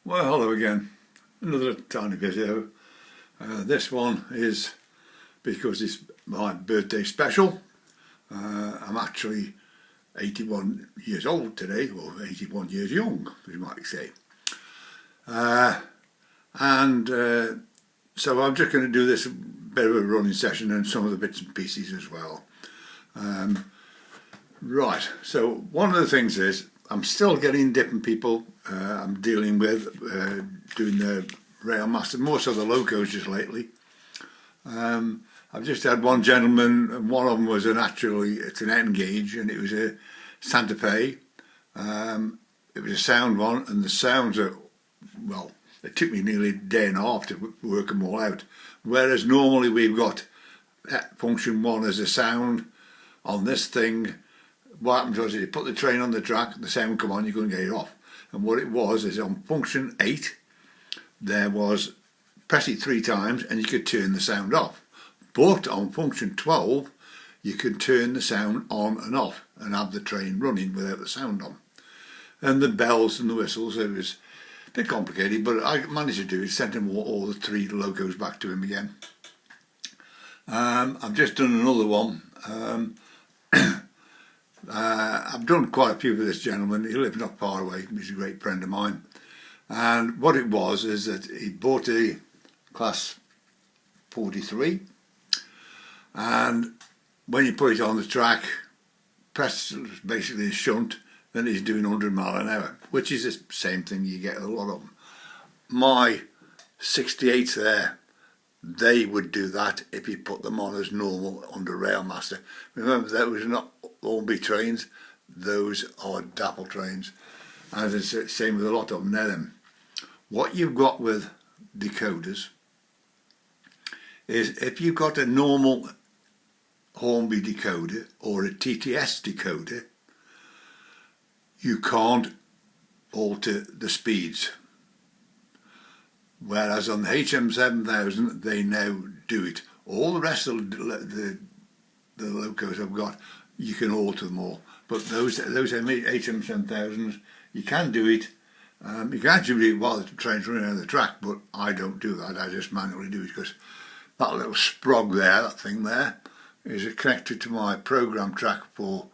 Well, hello again. Another tiny video. This one is because it's my birthday special. I'm actually 81 years old today, or 81 years young, you might say. So I'm just going to do this bit of a running session and some of the bits and pieces as well. Right, so one of the things is I'm still getting different people I'm dealing with doing the rail master, more so the locos just lately. I've just had one gentleman, and one of them was it's an N gauge, and it was a Santa Fe. It was a sound one, and the sounds are, well, it took me nearly a day and a half to work them all out. Whereas normally we've got function 1 as a sound on this thing. What happens was you put the train on the track, the sound come on, you couldn't get it off. And what it was is on function 8, there was press it 3 times and you could turn the sound off. But on function 12, you could turn the sound on and off and have the train running without the sound on. And the bells and the whistles, it was a bit complicated, but I managed to do it, sent him all the 3 logos back to him again. I've just done another one. I've done quite a few with this gentleman. He lives not far away. He's a great friend of mine. And what it was is that he bought a class 43, and when you put it on the track, press basically a shunt, then he's doing 100 mile an hour, which is the same thing you get a lot of them. My 68s there, they would do that if you put them on as normal under Railmaster. Remember, those are not Hornby trains, those are Dapple trains. And it's the same with a lot of them now then. What you've got with decoders is if you've got a normal Hornby decoder or a TTS decoder, you can't alter the speeds. Whereas on the HM7000 they now do it. All the rest of the locos I've got, you can alter them all. But those HM7000s, you can do it. You can actually do it while the train's running on the track, but I don't do that. I just manually do it because that little sprog there, that thing there, is connected to my program track for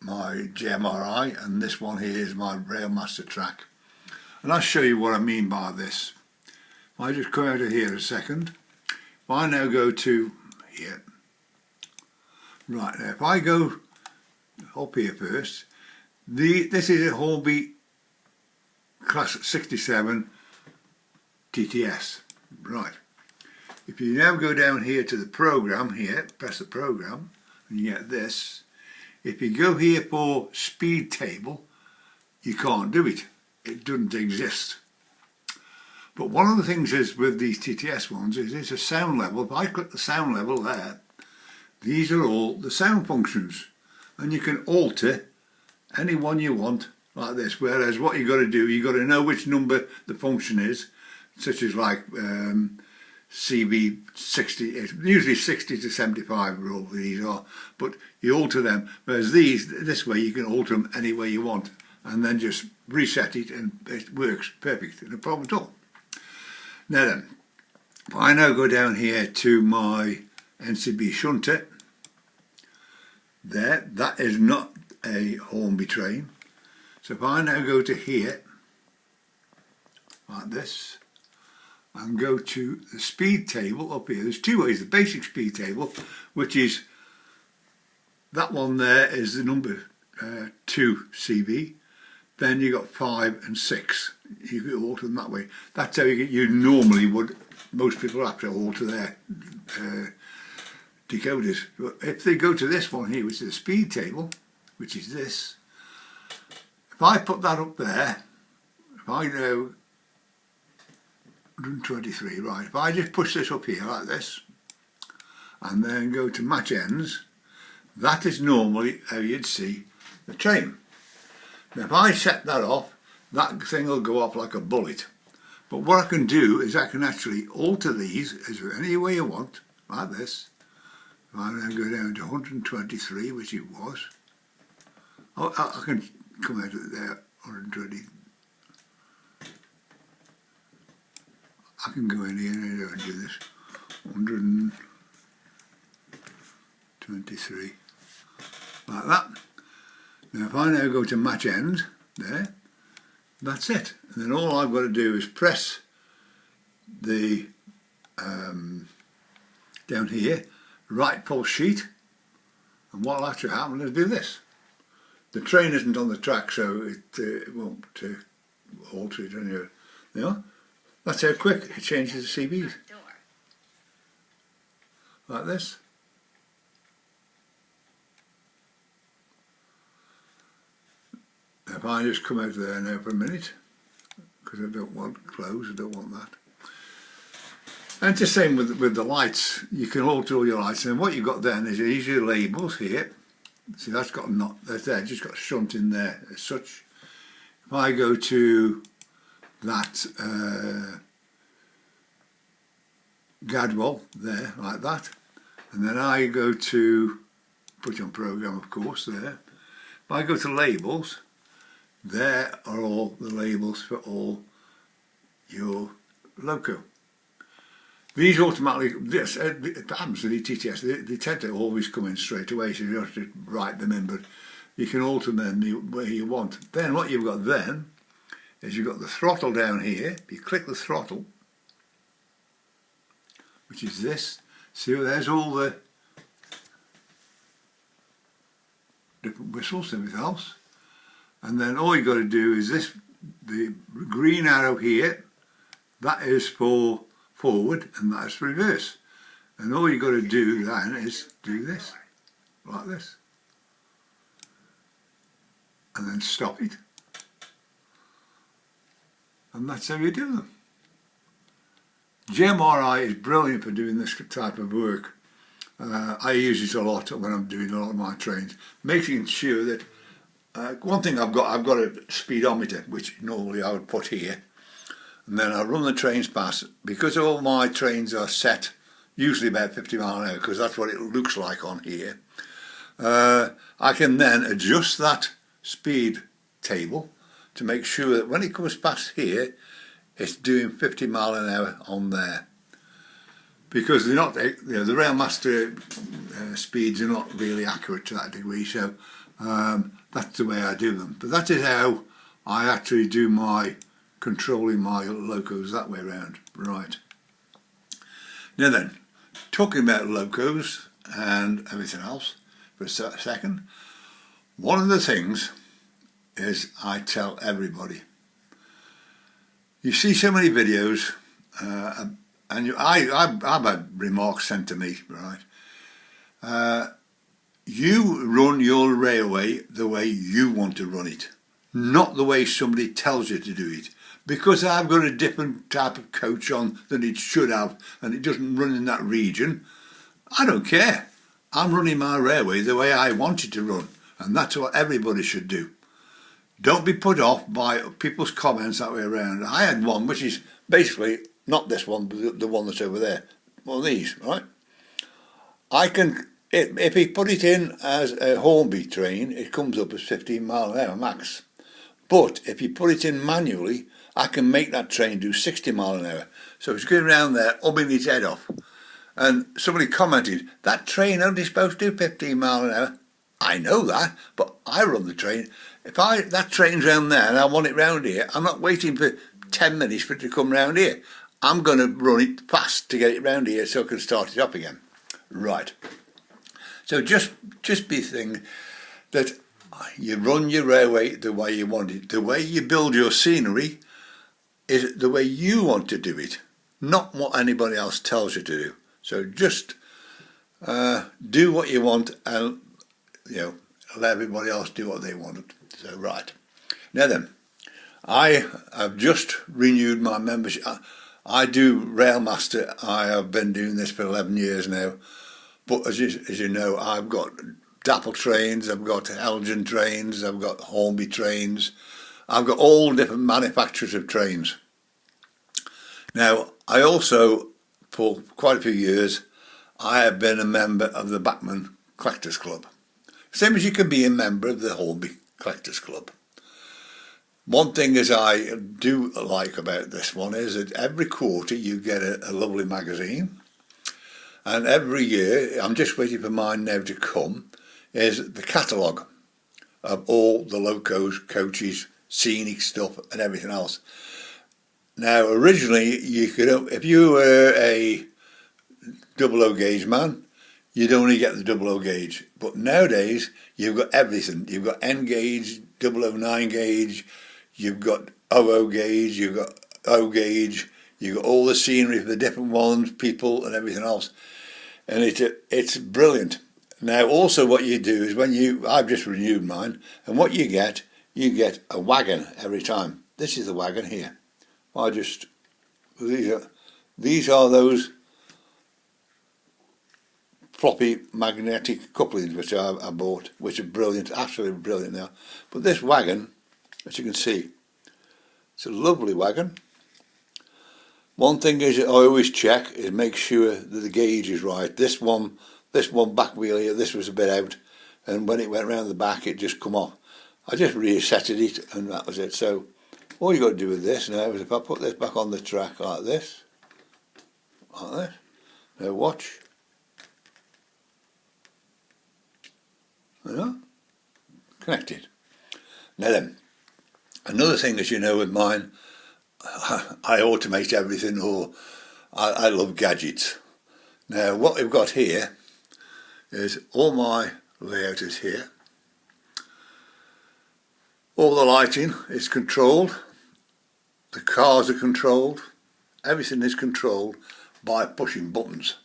my GMRI, and this one here is my Railmaster track. And I'll show you what I mean by this. If I just come out of here a second, if I now go to here, right now, if I go up here first, this is a Hornby class 67 TTS, right. If you now go down here to the program here, press the program, and you get this. If you go here for speed table, you can't do it. It doesn't exist. But one of the things is with these TTS ones is it's a sound level. If I click the sound level there, these are all the sound functions, and you can alter any one you want like this. Whereas what you've got to do, you've got to know which number the function is, such as like CB60, usually 60 to 75 all these are, but you alter them. Whereas this way you can alter them any way you want, and then just reset it and it works perfect, no problem at all. Now then, if I now go down here to my NCB shunter, there, that is not a Hornby train. So if I now go to here, like this, and go to the speed table up here, there's 2 ways. The basic speed table, which is, that one there is the number 2 CB, then you got 5 and 6. You can alter them that way. That's how you normally would, most people have to alter their decoders. But if they go to this one here, which is the speed table, which is this, if I put that up there, if I go 123, right, if I just push this up here like this, and then go to match ends, that is normally how you'd see the train. Now if I set that off, that thing will go off like a bullet. But what I can do is I can actually alter these as any way you want, like this. If I then go down to 123, which it was, I can come out of there, 120. I can go in here and do this. 123, like that. Now if I now go to match end, there, that's it. And then all I've got to do is press the down here, right pulse sheet, and what'll actually happen is do this. The train isn't on the track, so it won't alter it anyway. You know, that's how quick it changes the CBs. Like this. If I just come out of there now for a minute, because I don't want close, I don't want that. And it's the same with the lights. You can alter all your lights, and what you've got then is these your labels here. See, that's got not that's there, just got shunt in there as such. If I go to that Gadwall there, like that, and then I go to put on program, of course, there. If I go to labels, there are all the labels for all your loco. These automatically, this it happens with the TTS, they tend to always come in straight away, so you don't have to write them in, but you can alter them the way you want. Then what you've got then is you've got the throttle down here. You click the throttle, which is this. See, there's all the different whistles and everything else. And then all you've got to do is this, the green arrow here, that is for forward and that is for reverse. And all you've got to do then is do this, like this. And then stop it. And that's how you do them. GMRI is brilliant for doing this type of work. I use it a lot when I'm doing a lot of my trains, making sure that one thing I've got a speedometer, which normally I would put here, and then I run the trains past, because all my trains are set usually about 50 miles an hour, because that's what it looks like on here. I can then adjust that speed table to make sure that when it comes past here, it's doing 50 miles an hour on there. Because they're not, you know, the Railmaster speeds are not really accurate to that degree, so that's the way I do them. But that is how I actually do my controlling my locos that way around. Right. Now then, talking about locos and everything else for a second, one of the things is I tell everybody. You see so many videos, and I've had remarks sent to me, right? You run your railway the way you want to run it, not the way somebody tells you to do it. Because I've got a different type of coach on than it should have, and it doesn't run in that region, I don't care. I'm running my railway the way I want it to run, and that's what everybody should do. Don't be put off by people's comments that way around. I had one which is basically not this one, but the one that's over there. One of these, right? I can, if he put it in as a Hornby train, it comes up as 15 miles an hour max. But if you put it in manually, I can make that train do 60 miles an hour. So it's going around there, ubbing its head off. And somebody commented, that train only supposed to do 15 miles an hour. I know that, but I run the train. If that train's round there and I want it round here, I'm not waiting for 10 minutes for it to come round here. I'm going to run it fast to get it round here so I can start it up again. Right. So just be thinking that you run your railway the way you want it. The way you build your scenery is the way you want to do it, not what anybody else tells you to do. So just do what you want, and let everybody else do what they want. So right. Now then, I have just renewed my membership. I do Railmaster. I have been doing this for 11 years now. But as you know, I've got Dapple trains, I've got Elgin trains, I've got Hornby trains. I've got all different manufacturers of trains. Now, I also, for quite a few years, I have been a member of the Bachmann Collectors Club. Same as you can be a member of the Hornby Collectors Club. One thing as I do like about this one is that every quarter you get a lovely magazine, and every year, I'm just waiting for mine now to come, is the catalogue of all the locos, coaches, scenic stuff and everything else. Now originally you could, if you were a 00 gauge man, you'd only get the 00 gauge, but nowadays you've got everything. You've got N gauge, 009 gauge, you've got 00 gauge, you've got O gauge, you've got all the scenery for the different ones, people and everything else, and it's brilliant. Now also what you do is I've just renewed mine, and what you get a wagon every time. This is the wagon here. These are those floppy magnetic couplings which I bought, which are brilliant, absolutely brilliant now. But this wagon, as you can see, it's a lovely wagon. One thing is I always check is make sure that the gauge is right. This one back wheel here, this was a bit out, and when it went round the back it just come off. I just resetted it and that was it. So all you got to do with this now is if I put this back on the track like this, now watch, connected. Now then, another thing as you know with mine, I automate everything, or I love gadgets. Now what we've got here is all my layout is here. All the lighting is controlled, the cars are controlled, everything is controlled by pushing buttons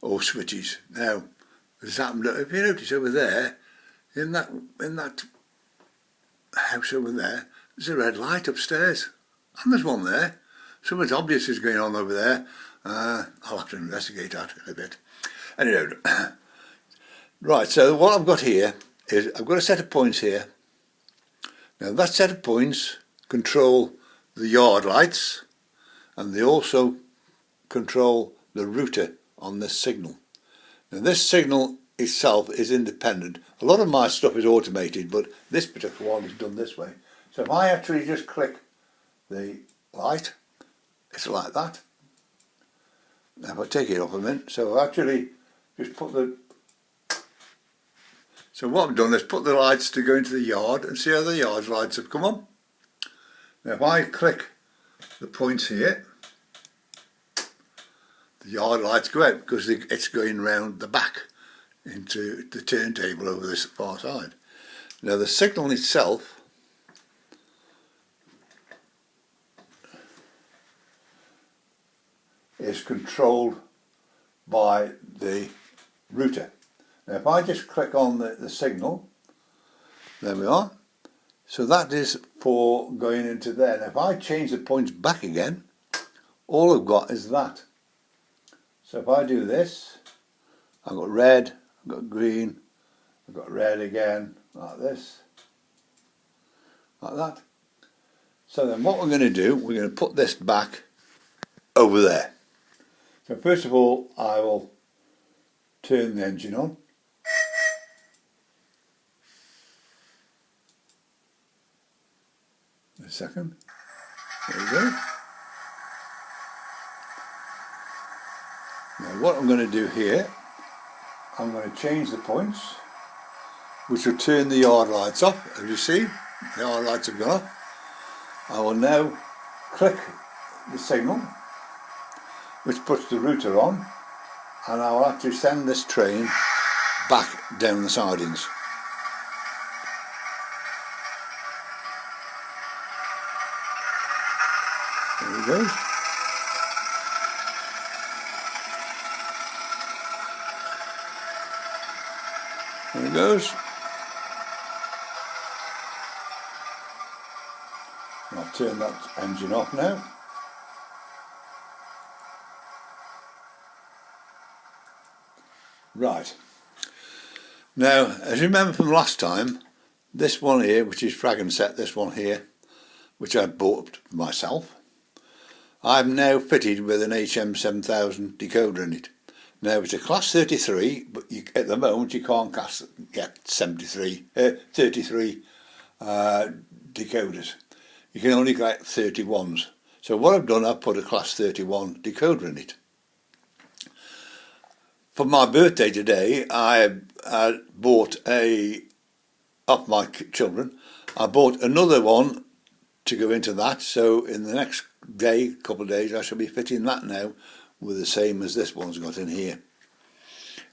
or switches. Now, if you notice over there, in that house over there, there's a red light upstairs, and there's one there. Something obvious is going on over there. I'll have to investigate that in a bit. Anyway, right, so what I've got here is I've got a set of points here. Now that set of points control the yard lights, and they also control the router on this signal. Now this signal itself is independent. A lot of my stuff is automated, but this particular one is done this way. So if I actually just click the light, it's like that. Now if I take it off a minute, so I actually just put so what I've done is put the lights to go into the yard, and see how the yard lights have come on. Now if I click the points here, the yard lights go out because it's going round the back into the turntable over this far side. Now the signal itself is controlled by the router. Now if I just click on the signal, there we are. So that is for going into there. Now if I change the points back again, all I've got is that. So if I do this, I've got red, I've got green, I've got red again, like this, like that. So then what we're going to do, we're going to put this back over there. So first of all, I will turn the engine on. A second. There we go. Now what I'm going to do here, I'm going to change the points, which will turn the yard lights off. As you see, the yard lights have gone off. I will now click the signal, which puts the router on, and I will actually send this train back down the sidings. There it goes. There it goes. I'll turn that engine off now. Right. Now, as you remember from last time, this one here, which is Fragon set, this one here, which I bought for myself, I've now fitted with an HM7000 decoder in it. Now it's a class 33, but at the moment you can't get 33 decoders. You can only get 31s. So what I've done, I've put a class 31 decoder in it. For my birthday today, I bought off my children, I bought another one to go into that. So in the next couple of days, I shall be fitting that now with the same as this one's got in here.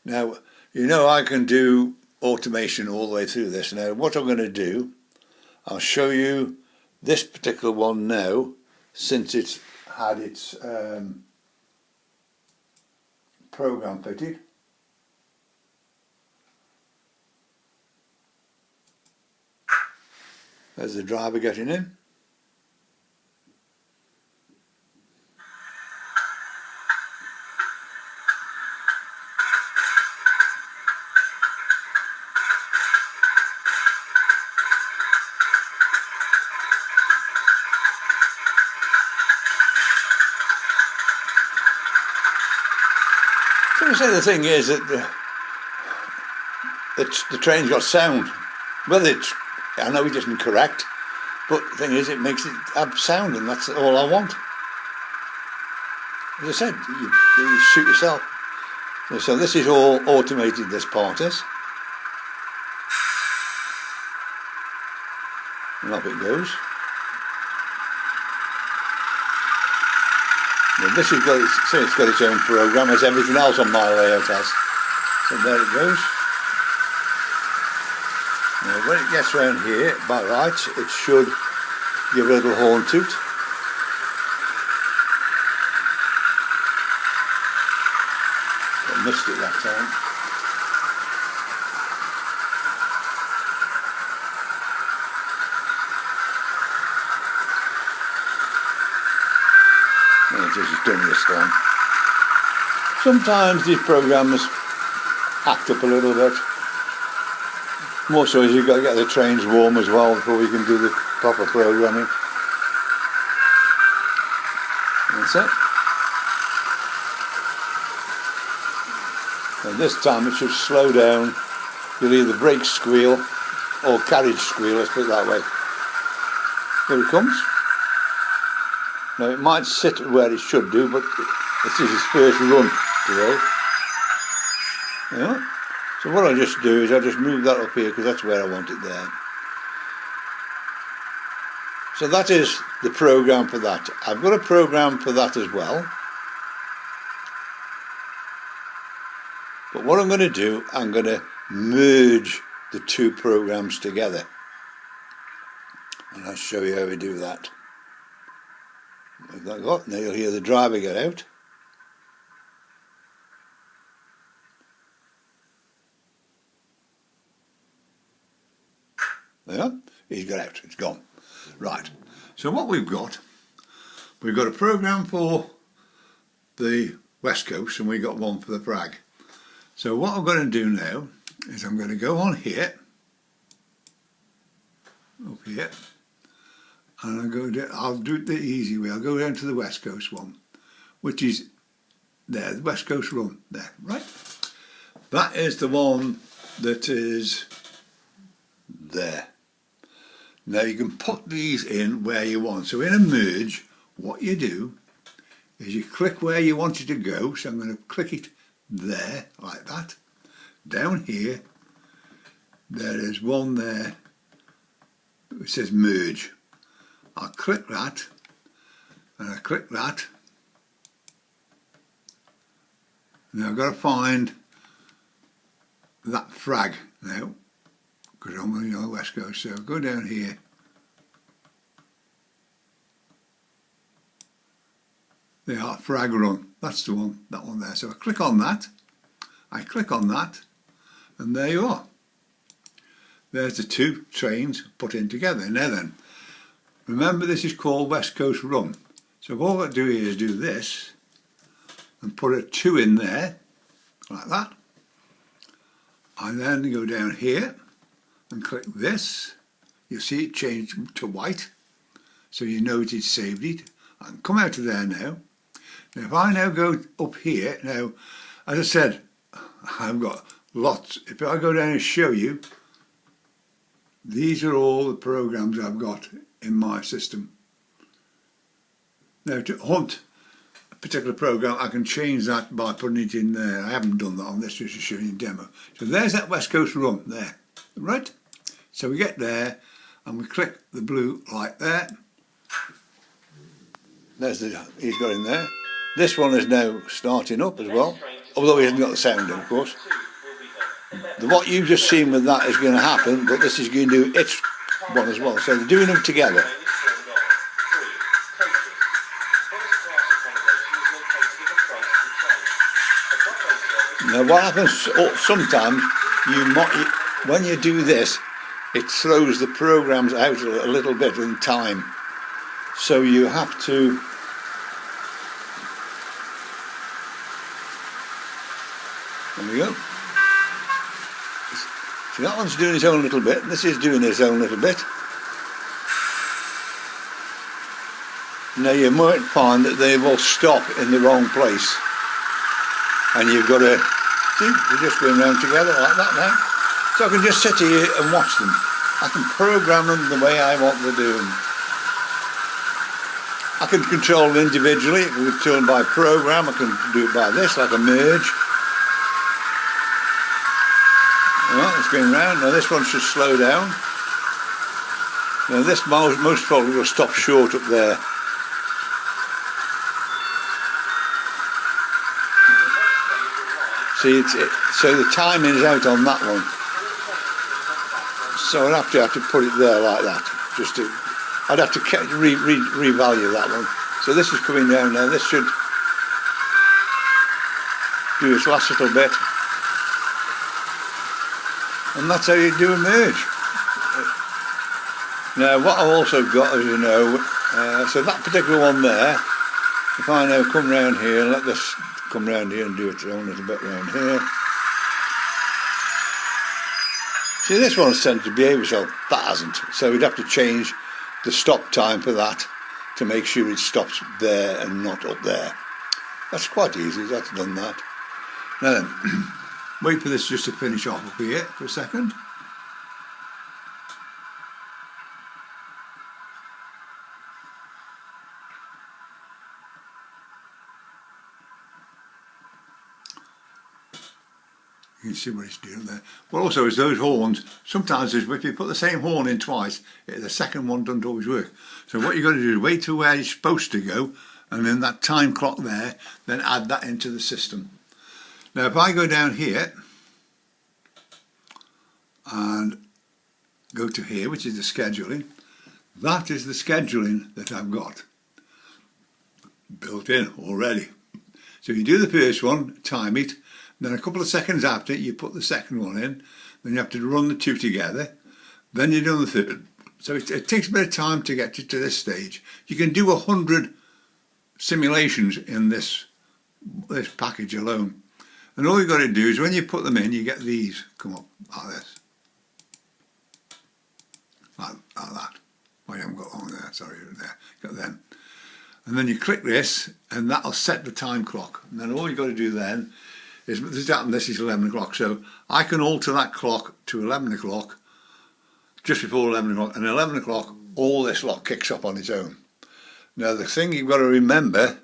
Now, you know, I can do automation all the way through this. Now, what I'm going to do, I'll show you this particular one now, since it's had its program fitted. There's the driver getting in. So I say the thing is that the train's got sound. Whether it's, I know it isn't correct, but the thing is it makes it have sound, and that's all I want. As I said, you shoot yourself. So this is all automated, this part is. And off it goes. Now this has got it's got its own program, as everything else on my layout has. So there it goes. Now when it gets round here, by rights, it should give a little horn toot. I missed it that time. It's done this time. Sometimes these programs act up a little bit. More so as you've got to get the trains warm as well before we can do the proper programming. That's it. And this time it should slow down. You'll either brake squeal or carriage squeal, let's put it that way. Here it comes. Now it might sit where it should do, but this is its first run today. Yeah. So what I just do is I just move that up here because that's where I want it there. So that is the program for that. I've got a program for that as well. But what I'm going to do, I'm going to merge the two programs together. And I'll show you how we do that. Now you'll hear the driver get out. There, he's got out, it's gone. Right, so what we've got a program for the West Coast and we've got one for the Prague. So what I'm going to do now is I'm going to go on here, up here, and I'll do it the easy way. I'll go down to the West Coast one, which is there, the West Coast run, there, right? That is the one that is there. Now you can put these in where you want. So in a merge, what you do is you click where you want it to go. So I'm going to click it there, like that. Down here, there is one there which says merge. I'll click that, and I click that. Now I've got to find that frag now, because I'm on the West Coast. So I'll go down here. There are frag run. That's the one, that one there. So I click on that. And there you are. There's the two trains put in together. Now then, remember this is called West Coast Run. So all I've got to do here is do this and put a 2 in there, like that. And then go down here and click this. You'll see it change to white. So you know it's saved it. I can come out of there now. Now if I now go up here, now as I said, I've got lots. If I go down and show you, These are all the programs I've got in my system. Now to hunt a particular program, I can change that by putting it in there. I haven't done that on this, just to show you a demo. So there's that West Coast run there, right? So we get there and we click the blue light there. There's he's got in there. This one is now starting up as well, although he hasn't got the sound in, of course. What you've just seen with that is going to happen, but this is going to do its one as well. So they're doing them together. Now what happens sometimes, when you do this, it throws the programs out a little bit in time. So you have to there we go. So that one's doing its own little bit, this is doing its own little bit. Now you might find that they will stop in the wrong place. And you've got to, see, they're just going around together like that now. So I can just sit here and watch them. I can program them the way I want to do them. I can control them individually, I can control them by program, I can do it by this, like a merge. Well, it's going round. Now this one should slow down. Now this most probably will stop short up there. See, so the timing is out on that one. So I'd have to put it there like that. I'd have to revalue that one. So this is coming down now. This should do its last little bit. And that's how you do a merge. Now what I've also got, as you know, so that particular one there, if I now come round here, let this come round here and do its own little bit round here. See, this one's tended to behave itself, that hasn't. So we'd have to change the stop time for that to make sure it stops there and not up there. That's quite easy, that's done that. Now then, wait for this just to finish off up here for a second. You can see what it's doing there. Well, also is those horns, sometimes if you put the same horn in twice, the second one doesn't always work. So what you've got to do is wait to where it's supposed to go, and then that time clock there, then add that into the system. Now if I go down here and go to here, which is the scheduling, that is the scheduling that I've got built in already. So you do the first one, time it, then a couple of seconds after you put the second one in, then you have to run the two together, then you're done the third. So it takes a bit of time to get you to this stage. You can do 100 simulations in this package alone. And all you've got to do is when you put them in, you get these come up like this. Like that. Oh, you haven't got one there, sorry, there. Got them. And then you click this, and that'll set the time clock. And then all you've got to do then is, this is 11 o'clock, so I can alter that clock to 11 o'clock, just before 11 o'clock, and 11 o'clock all this lot kicks up on its own. Now the thing you've got to remember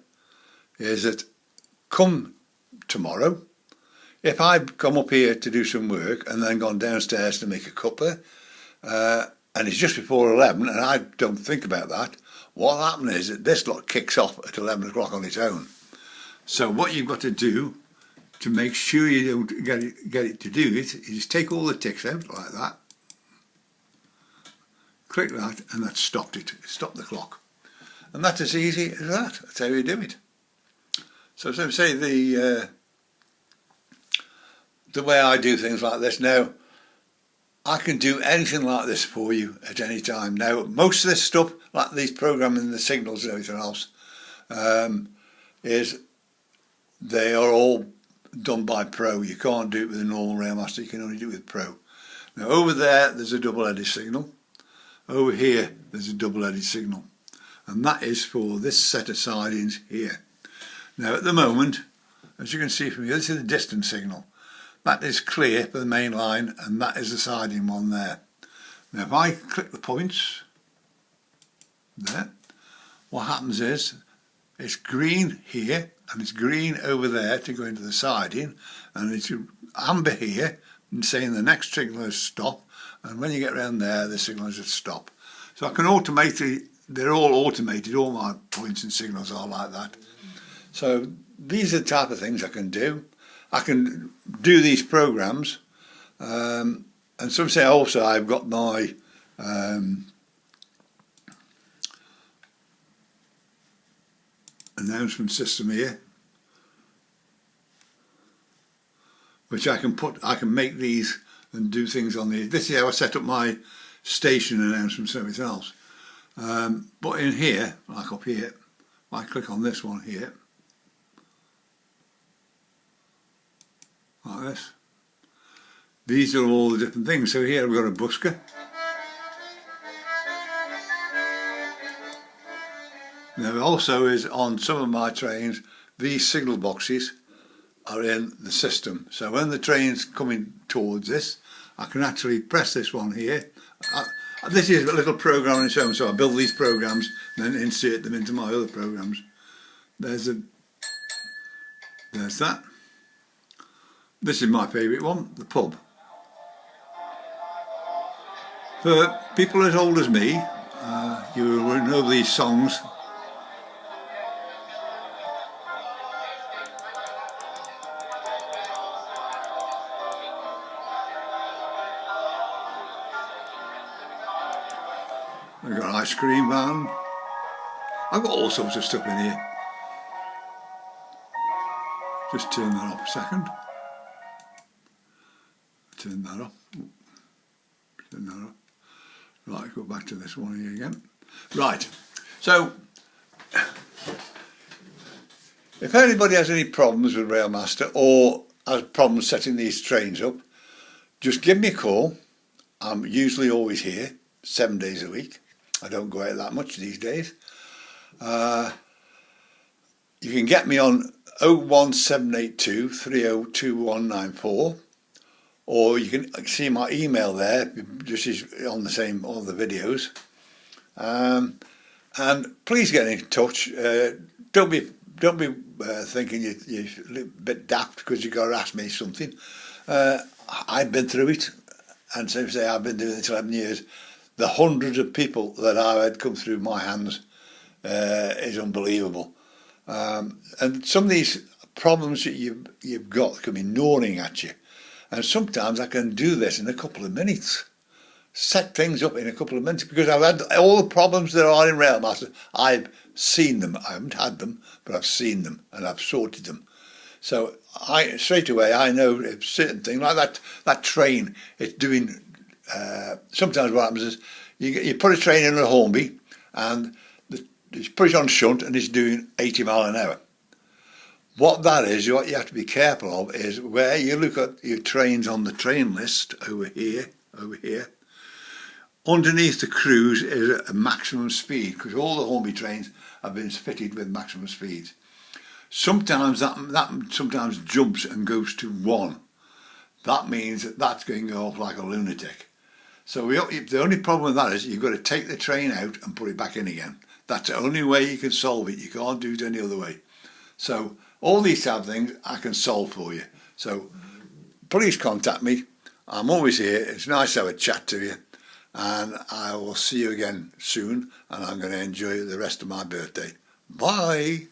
is that come tomorrow, if I come up here to do some work and then gone downstairs to make a cuppa, and it's just before 11 and I don't think about that, what happens is that this lot kicks off at 11 o'clock on its own. So what you've got to do to make sure you don't get it to do it is take all the ticks out like that, click that, and that stopped it, stopped the clock. And that's as easy as that. That's how you do it. So say the way I do things like this now, I can do anything like this for you at any time. Now most of this stuff, like these programming the signals and everything else, is they are all done by Pro. You can't do it with a normal Railmaster, you can only do it with Pro. Now over there's a double-headed signal. Over here there's a double-headed signal. And that is for this set of sidings here. Now at the moment, as you can see from here, this is the distance signal. That is clear for the main line, and that is the siding one there. Now if I click the points there, what happens is it's green here and it's green over there to go into the siding, and it's amber here and saying the next signal is stop, and when you get around there the signal is stop. So I can automate, they're all automated, all my points and signals are like that. So these are the type of things I can do. I can do these programs, and some say also I've got my announcement system here, which I can make these and do things on these. This is how I set up my station announcements and everything else. But in here, like up here, if I click on this one here, like this, these are all the different things. So here I've got a busker. Now also is on some of my trains, these signal boxes are in the system. So when the train's coming towards this, I can actually press this one here. This is a little program on its own, so I build these programs and then insert them into my other programs. There's that. This is my favourite one, the pub. For people as old as me, you will know these songs. I've got an ice cream van. I've got all sorts of stuff in here. Just turn that off a second. Turn that off. Turn that off. Right, go back to this one here again. Right, so if anybody has any problems with Railmaster or has problems setting these trains up, just give me a call. I'm usually always here, 7 days a week. I don't go out that much these days. You can get me on 01782 302194, or you can see my email there, just is on the same, all the videos. And please get in touch. Don't be thinking you're a bit daft because you've got to ask me something. I've been through it, and so say I've been doing this 11 years. The hundreds of people that I've had come through my hands is unbelievable. And some of these problems that you've got can be gnawing at you. And sometimes I can do this in a couple of minutes. Set things up in a couple of minutes, because I've had all the problems there are in Railmaster. I've seen them. I haven't had them, but I've seen them and I've sorted them. So straight away I know a certain thing, like that train, it's doing... sometimes what happens is you put a train in a Hornby and you put it on shunt and it's doing 80 mile an hour. What that is, what you have to be careful of is where you look at your trains on the train list over here, underneath the cruise is a maximum speed, because all the Hornby trains have been fitted with maximum speeds. Sometimes that sometimes jumps and goes to 1. That means that's going to go off like a lunatic. So the only problem with that is you've got to take the train out and put it back in again. That's the only way you can solve it. You can't do it any other way. So all these type of things I can solve for you. So please contact me. I'm always here. It's nice to have a chat to you. And I will see you again soon. And I'm going to enjoy the rest of my birthday. Bye.